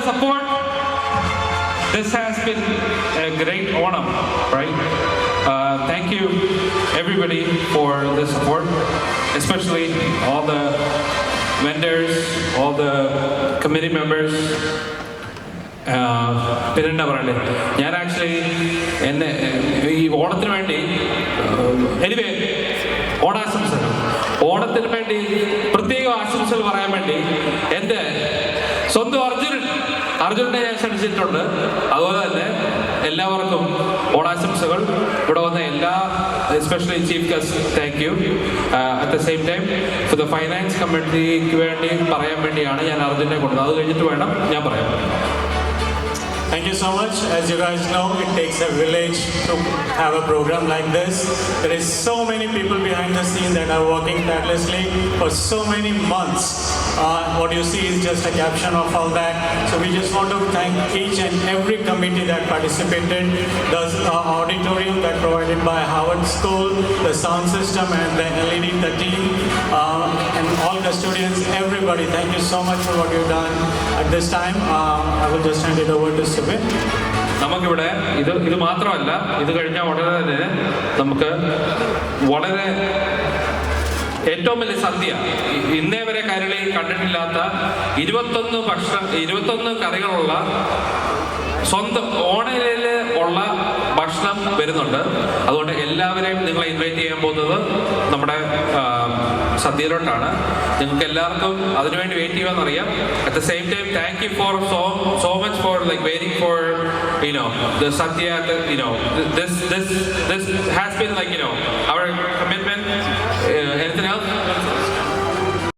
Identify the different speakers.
Speaker 1: support. This has been a great Onam, right? Thank you everybody for the support, especially all the vendors, all the committee members. പിന്നെന്താ പറയണ്ടേ, ഞാൻ actually എന്നെ ഈ ഓണത്തിന് വേണ്ടി anyway ഓണാശംസകൾ, ഓണത്തിന് വേണ്ടി പ്രത്യേക ആശംസകൾ പറയാൻ വേണ്ടി എൻ്റെ സ്വന്തം അർജുനനെ ഞാൻ ക്ഷണിച്ചിട്ടുണ്ട്. അതുപോലെ തന്നെ എല്ലാവർക്കും ഓണാശംസകൾ. ഇവിടെ വന്ന എല്ലാ especially chief guest thank you. At the same time for the finance കമ്മിറ്റിക്ക് വേണ്ടി പറയാൻ വേണ്ടിയാണ് ഞാൻ അർജുനെ കൊണ്ടത്. അത് കഴിഞ്ഞിട്ട് വേണം ഞാൻ പറയാൻ.
Speaker 2: Thank you so much. As you guys know, it takes a village to have a program like this. There is so many people behind the scene that are working tirelessly for so many months. What you see is just a caption of all that. So we just want to thank each and every committee that participated. The auditorium that provided by Howard School, the sound system and the LED, the team, and all custodians, everybody. Thank you so much for what you've done. At this time, I will just hand it over to Subin.
Speaker 1: നമുക്കിവിടെ ഇത് മാത്രമല്ല, ഇത് കഴിഞ്ഞാൽ ഉടനെ തന്നെ നമുക്ക് വളരെ ഏറ്റവും വലിയ സദ്യ, ഇന്നേ വരെ കരളി കണ്ടിട്ടില്ലാത്ത 21 കറികളുള്ള സ്വന്തം ഓണയിൽ ഉള്ള ഭക്ഷണം വരുന്നുണ്ട്. അതുകൊണ്ട് എല്ലാവരെയും നിങ്ങളെ ഇൻവൈറ്റ് ചെയ്യാൻ പോകുന്നത് നമ്മുടെ സദ്യയിലോട്ടാണ്. നിങ്ങൾക്ക് എല്ലാവർക്കും അതിനുവേണ്ടി വെയിറ്റ് ചെയ്യുമെന്നറിയാം. At the same time thank you for so much for like waiting for the sadhya, this has been like